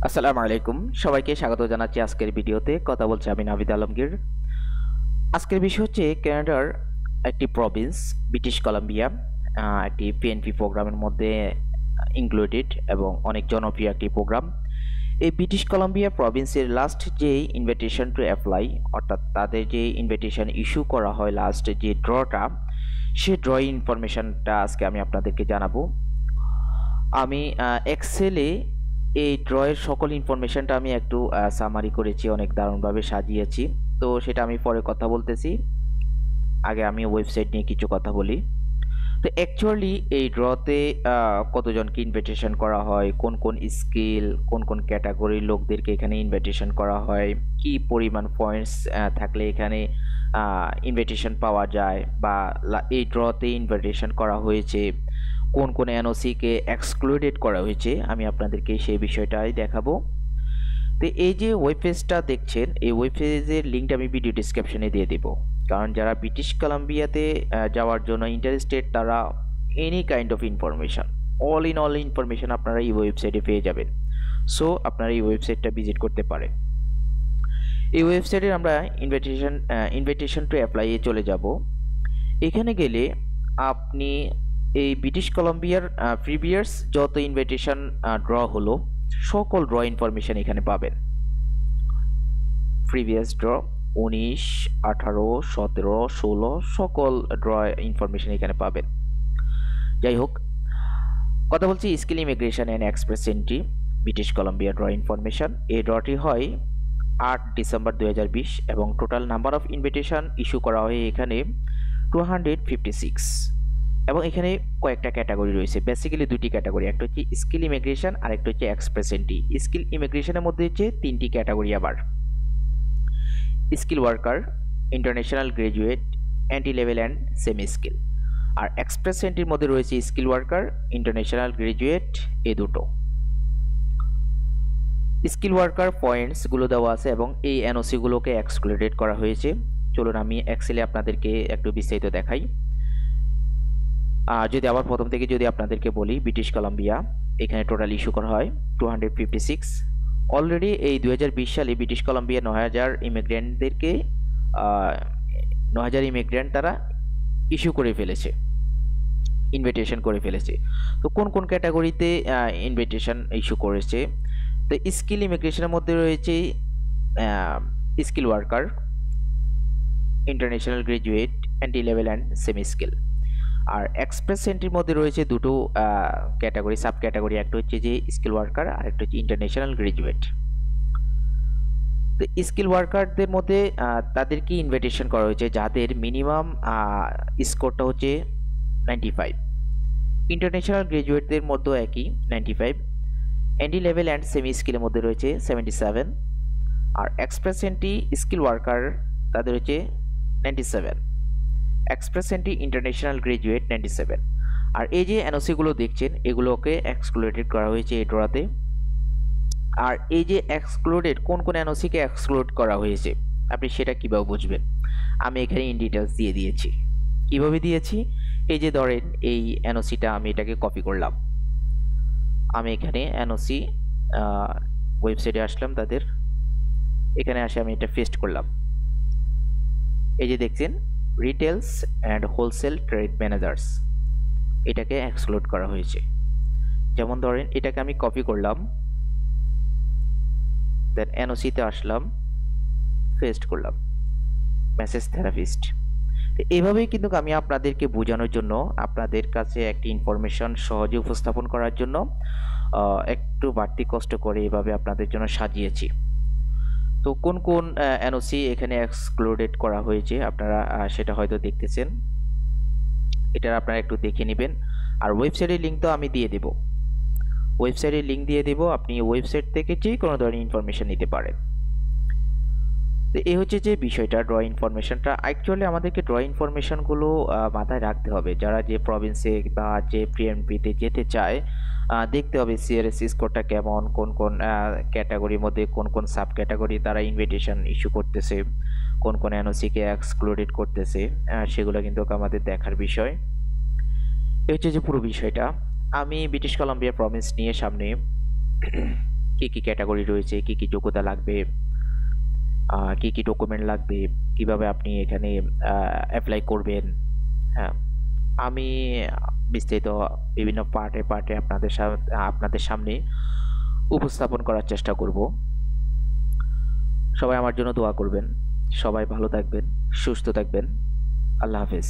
আসসালামু আলাইকুম, সবাইকে স্বাগত জানাচ্ছি আজকের ভিডিওতে। কথা বলছি আমি নাভিদ আলমগীর। আজকের বিষয় হচ্ছে কানাডার একটি প্রভিন্স ব্রিটিশ কলাম্বিয়া, একটি পিএনপি প্রোগ্রামের মধ্যে ইনক্লুডেড এবং অনেক জনপ্রিয় একটি প্রোগ্রাম। এই ব্রিটিশ কলাম্বিয়া প্রভিন্সের লাস্ট যে ইনভিটেশন টু অ্যাপ্লাই, অর্থাৎ তাদের যে ইনভিটেশন ইস্যু করা হয়, লাস্ট যে ড্রটা, সেই ড্র ইনফরমেশনটা আজকে আমি আপনাদেরকে জানাবো। আমি এক্সেলে এই ড্রয়ের সকল ইনফরমেশনটা আমি একটু সামারি করেছি, অনেক দারুণভাবে সাজিয়েছি। তো সেটা আমি পরে কথা বলতেছি, আগে আমি ওয়েবসাইট নিয়ে কিছু কথা বলি। তো অ্যাকচুয়ালি এই ড্রতে কতজনকে ইনভিটেশন করা হয়, কোন কোন স্কিল, কোন কোন ক্যাটাগরির লোকদেরকে এখানে ইনভিটেশন করা হয়, কি পরিমাণ পয়েন্টস থাকলে এখানে ইনভিটেশন পাওয়া যায়, বা এই ড্রতে ইনভিটেশন করা হয়েছে কোন কোন এনওসিকে এক্সক্লুডেড করা হয়েছে, আমি আপনাদেরকে সেই বিষয়টাই দেখাবো। তো এই যে ওয়েব পেজটা দেখছেন, এই ওয়েব পেজের লিঙ্কটা আমি ভিডিও ডিসক্রিপশনে দিয়ে দেবো। কারণ যারা ব্রিটিশ কলাম্বিয়াতে যাওয়ার জন্য ইন্টারেস্টেড, তারা any kind of information, all information আপনারা এই ওয়েবসাইটে পেয়ে যাবেন। সো আপনারা এই ওয়েবসাইটটা ভিজিট করতে পারেন। এই ওয়েবসাইটে আমরা ইনভিটেশন টু অ্যাপ্লাই এ চলে যাব। এখানে গেলে আপনি এই ব্রিটিশ কলাম্বিয়ার প্রিভিয়াস যত ইনভিটেশন ড্র হলো, সকল ড্র ইনফরমেশন এখানে পাবেন। প্রিভিয়াস ড্র 19, 18, 17, 16 সকল ড্র ইনফরমেশন এখানে পাবেন। যাই হোক, কথা বলছি skill immigration and express entry British Columbia draw information. এই ড্রটি হয় 8 ডিসেম্বর 2020 এবং total number of invitation issue করা হয় এখানে 256। এবং এখানে কয়েকটা ক্যাটাগরি রয়েছে, বেসিক্যালি দুটি ক্যাটাগরি, একটা হচ্ছে স্কিল ইমিগ্রেশন আর একটা হচ্ছে এক্সপ্রেস এন্ট্রি। স্কিল ইমিগ্রেশনের মধ্যে হচ্ছে তিনটি ক্যাটাগরি আবার: skill worker, international graduate, entry level and semi skill. আর এক্সপ্রেস এন্ট্রির মধ্যে রয়েছে স্কিল ওয়ার্কার, ইন্টারন্যাশনাল গ্রাজুয়েট, এই দুটো। স্কিল ওয়ার্কার পয়েন্টসগুলো দেওয়া আছে এবং এই এনওসিগুলোকে এক্সক্লুডেড করা হয়েছে। চলুন আমি এক্সেলে আপনাদেরকে একটু বিস্তারিত দেখাই। যদি আবার প্রথম থেকে যদি আপনাদেরকে বলি, ব্রিটিশ কলাম্বিয়া এখানে টোটাল ইস্যু করা হয় 256। অলরেডি এই 2020 সালে ব্রিটিশ কলাম্বিয়া 9000 ইমিগ্রেন্টদেরকে 9000 ইমিগ্রেন্ট তারা ইস্যু করে ফেলেছে, ইনভিটেশন করে ফেলেছে। তো কোন কোন ক্যাটাগরিতে ইনভিটেশন ইস্যু করেছে? তো স্কিল ইমিগ্রেশনের মধ্যে রয়েছে skill worker, international graduate, entry level and semi skill. আর এক্সপ্রেস এন্ট্রির মধ্যে রয়েছে দুটো ক্যাটাগরি, সাব ক্যাটাগরি, একটা হচ্ছে যে স্কিল ওয়ার্কার আর একটা হচ্ছে ইন্টারন্যাশনাল গ্রাজুয়েট। তো স্কিল ওয়ার্কারদের মধ্যে তাদেরকে ইনভিটেশন করা হয়েছে যাদের মিনিমাম স্কোরটা হচ্ছে 95। ইন্টারন্যাশনাল গ্রাজুয়েটদের মধ্যেও একই 95। এন্ট্রি লেভেল অ্যান্ড সেমি স্কিলের মধ্যে রয়েছে 77। আর এক্সপ্রেস এন্ট্রি স্কিল ওয়ার্কার তাদের হচ্ছে 97। Express entry international graduate 97। আর এই যে এনওসিগুলো দেখছেন, এগুলোকে এক্সক্লুডেড করা হয়েছে এই ড্রতে। আর এই যে এক্সক্লুডেড, কোন কোন এনওসিকে এক্সক্লুড করা হয়েছে আপনি সেটা কীভাবে বুঝবেন, আমি এখানে ইন ডিটেলস দিয়ে দিয়েছি। কিভাবে দিয়েছি? এই যে ধরেন এই এনওসিটা, আমি এটাকে কপি করলাম, আমি এখানে এনওসি ওয়েবসাইটে আসলাম, তাদের এখানে আসে আমি এটা পেস্ট করলাম। এই যে দেখছেন রিটেলস অ্যান্ড হোলসেল ট্রেড ম্যানেজার্স, এটাকে এক্সক্লুড করা হয়েছে। যেমন ধরেন এটাকে আমি কপি করলাম, দেন এনওসিতে আসলাম, পেস্ট করলাম, মেসেজ থেরাপিস্ট। তো এইভাবেই কিন্তু আমি আপনাদেরকে বোঝানোর জন্য, আপনাদের কাছে একটি ইনফরমেশন সহজে উপস্থাপন করার জন্য একটু বাড়তি কষ্ট করে এভাবে আপনাদের জন্য সাজিয়েছি। তো কোন কোন এনওসি এখানে এক্সক্লুডেড করা হয়েছে আপনারা সেটা হয়তো দেখতেছেন, এটা আপনারা একটু দেখে নেবেন। আর ওয়েবসাইটের লিঙ্ক তো আমি দিয়ে দেব, ওয়েবসাইটের লিঙ্ক দিয়ে দেব, আপনি ওয়েবসাইট থেকে যে কোনো ধরনের ইনফরমেশন নিতে পারেন। তো এই হচ্ছে যে বিষয়টা, ড্র ইনফরমেশনটা। অ্যাকচুয়ালি আমাদেরকে ড্র ইনফরমেশনগুলো মাথায় রাখতে হবে। যারা যে প্রভিন্সে বা যে পিএনপিতে যেতে চায়, দেখতে হবে সিআরএস স্কোরটা কেমন, কোন কোন ক্যাটাগরির মধ্যে কোন কোন সাব ক্যাটাগরি তারা ইনভিটেশন ইস্যু করতেছে, কোন কোন এনওসিকে এক্সক্লুডেড করতেছে, সেগুলো কিন্তু আমাদের দেখার বিষয়। এই হচ্ছে যে পুরো বিষয়টা। আমি ব্রিটিশ কলাম্বিয়া প্রভিন্স নিয়ে সামনে কি কি ক্যাটাগরি রয়েছে, কি কি যোগ্যতা লাগবে, কি কি ডকুমেন্ট লাগবে, কিভাবে আপনি এখানে অ্যাপ্লাই করবেন। হ্যাঁ, আমি বিস্তারিত বিভিন্ন পার্টে পার্টে আপনাদের সামনে উপস্থাপন করার চেষ্টা করব। সবাই আমার জন্য দোয়া করবেন। সবাই ভালো থাকবেন, সুস্থ থাকবেন। আল্লাহ হাফেজ।